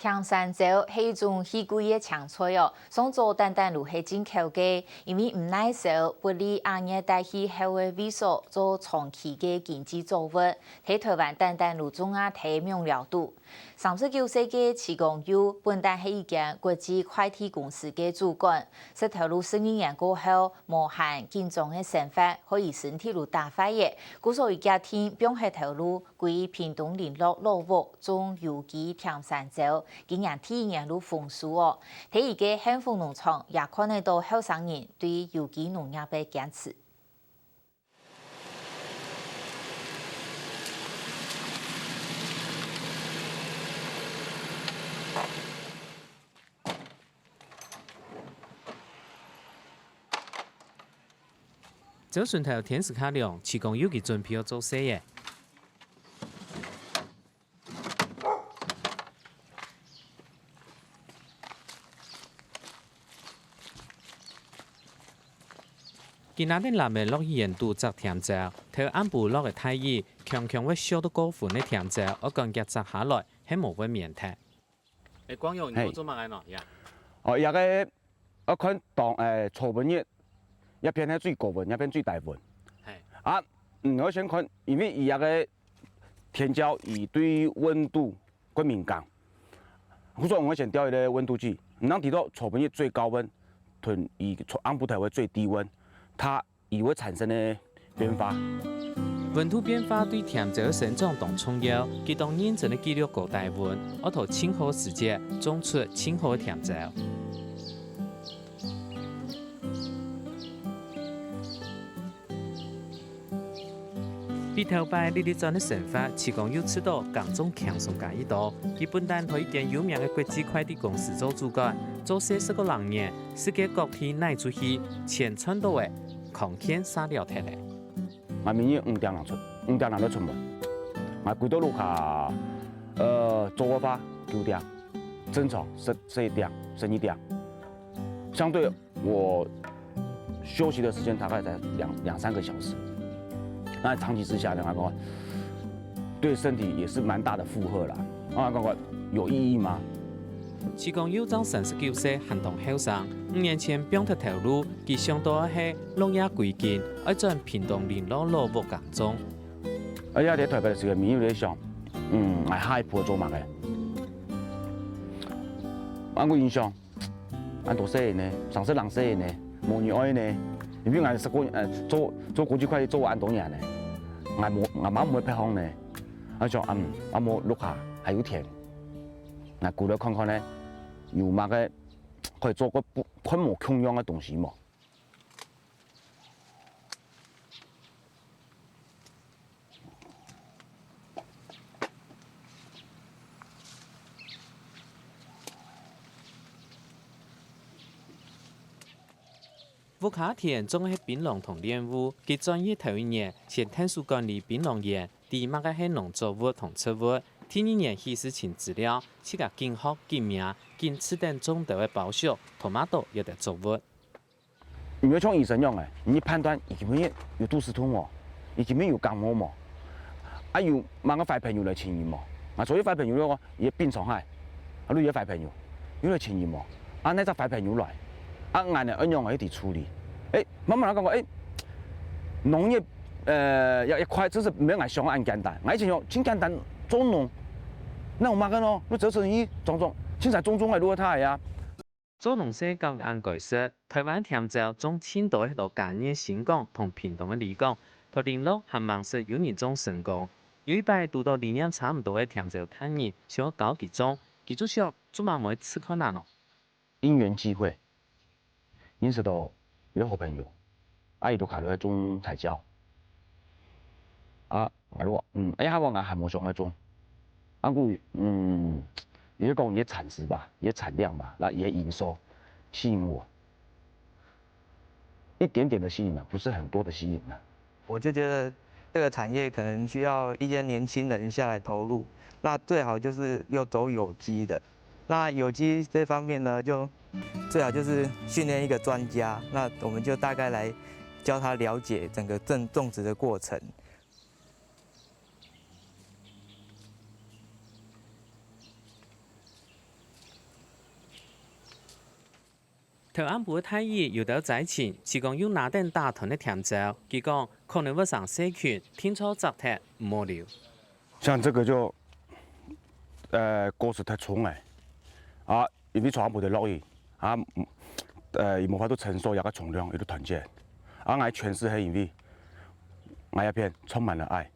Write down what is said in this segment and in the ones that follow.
田山椒是一种稀贵的青菜哦，上做单单如是进口的，因为唔耐烧，不利亚热带气候的萎缩，做长期的经济作物。喺台湾单单如中啊提名了度。39岁的齐公友本单是一间国际快递公司的主管，是投入12年过后，无限紧张的生活可以身体如大发热，故所以家庭并系投入归屏东联络落物种有机田山椒。今年体验如丰收哦，睇而家幸福农场也看得到后生人对有机农业的坚持。早顺头天时较凉，市公有其准备要做生嘅。今仔日南面落盐度摘甜椒，头暗部落嘅太热，强强会烧到高分嘅甜椒，我讲夹摘下来，系无会面睇。光用你做乜嘢喏？哦，一个我看当草本叶，一片係最高温，一片最大温。啊，我先看，因为伊个甜椒伊对温度更敏感，所以我先调一个温度计，唔通提到草本叶最高温，同伊暗部台为最低温，它也会产生的变化。温度变化对甜椒生长同重要，佢当认真的记录高大温，我头清好时节种出清好的甜椒。比头摆日日转的生活，市公有吃到各种轻松介意多。佢本单和一间有名的国际快递公司做主管，做40个人年，世界各地乃出去千串多的空间沙料贴嘞。我明年5点人出门，我几多路下，做个花9点，正常11点、12点，相对我休息的时间大概才两三个小时。那长期之下呢，我讲对身体也是蛮大的负荷啦。我讲有意义吗？市公有长39岁，行动后生，5年前并脱投入，佢上到係落叶归根，爱转屏东联络落物工种。而且喺台北的时候，民有在想，我下一步做乜嘅？我有印象，俺多岁呢，30人岁呢，冇女爱呢，因为俺做国际快递做俺多年呢，俺妈冇配方呢，我想我冇录下还有甜，那过来看看呢，有乜嘅可以做个昆冇同样嘅东西冇？乌卡田种係檳榔同蓮霧，佢專業頭一年先探索管理檳榔園，第二係農作物同植物，第2年起是請資料，去個經學、經名、經此等種類嘅包熟，同埋都有得作物。因為像醫生樣嘅，你判斷伊根本有杜氏痛冇，伊根本有感冒冇，啊有某個壞朋友來侵入冇，啊所以壞朋友個伊病蟲害，啊你有壞朋友，有來侵入冇，啊那隻壞朋友來。啊，俺呢，按樣我一啲處理，慢慢嚟講講，農業一塊就是沒俺想按簡單，俺以前講真簡單種農，那我媽講咯，你這是伊種，現在種係如果他呀。做農社教按解釋，台灣甜椒種青島喺度嘉義、新港同屏東嘅離港，同聯絡和網識有人種成功，有一擺讀到理念差唔多嘅甜椒產業，想搞幾種，佢就想做乜冇吃困難咯。因緣際會。認識到有個好朋友，阿姨都考慮去種彩椒，啊，我話哎呀，我還冇想去種，啊佢也就講也產值吧，也產量吧，那也營收吸引我，一點點的吸引了，不是很多的吸引了。我就覺得這個產業可能需要一些年輕人下來投入，那最好就是要走有機的，那有機這方面呢就。最好就是訓練一個專家，那我們就大概來教他了解整個種植的過程。台湾部太医有到在前，是讲有哪等打团的甜椒，佢讲可能会上社群，天初集体唔好料。像这个就，果实太重哎，啊，因为传播的落雨，啊，伊无法度承受一个重量，一个团结，啊，我全是黑因为，我一片充满了爱，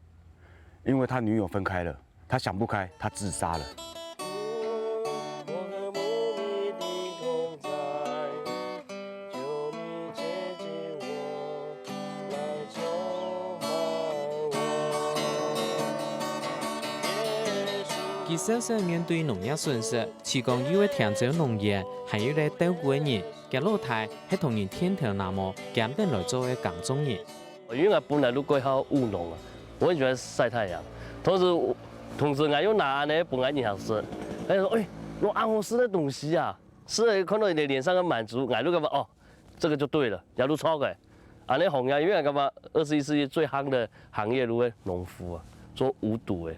因为他女友分开了，他想不开，他自杀了。佢首先面對農業損失，市講有嘅聽州農業，還有咧稻谷嘅人，嘅老太係同人天頭那麼減定來做嘅耕種人。因為我本來都歸好務農啊，我很喜歡曬太陽，同時我又拿呢本來你想吃，他說哎，我好吃的東西啊，吃了看到你的臉上的滿足，我都感覺哦，這個就對了，假如錯嘅，那行業因為感覺21世紀最夯的行業如果農夫啊，做無毒嘅。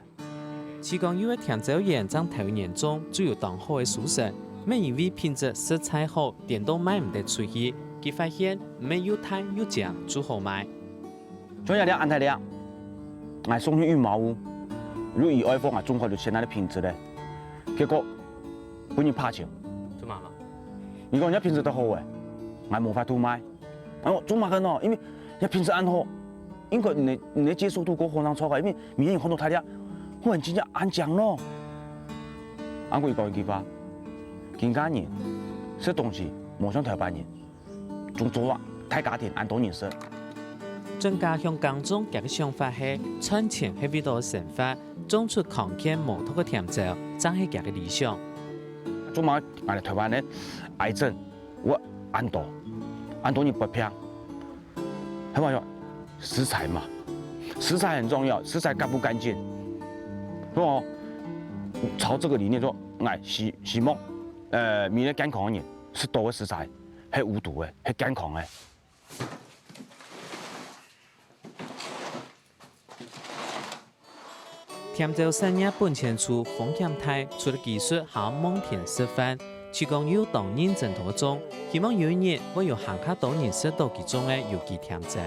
市講有嘅聽州人在頭年中主要當好嘅蔬食，咩因為品質食材好，電都賣唔得出去，佢發現咩又淡又醬就好賣。像一啲安泰利亞，我送去羽毛屋，如果以外方啊中國就現在的品質咧，結果本人拍照，做嘛嘛？如果人家品質都好嘅，我無法度賣。我做乜嘅喏？因為人品質安好，應該你接受度過可能錯嘅，因為明年看到泰利亞。我很真正安講咯，安過一個人發，更加人食東西冇像台灣人，仲做啊太家庭按多人食。專家向耕種嘅想法係賺錢係為到生活，種出康健無毒嘅甜椒，真係佢嘅理想。做嘛我哋台灣咧癌症我按多人不平，係咪？食材嘛，食材很重要，食材乾不乾淨。說朝這個理念說，希望明日健康嘅人食到嘅食材係無毒嘅，係健康嘅。甜椒產業本錢處風險大，除了技術還要蒙恬示範。市講有當認真多種，希望有一日會有行卡多人食到其中嘅有機甜椒。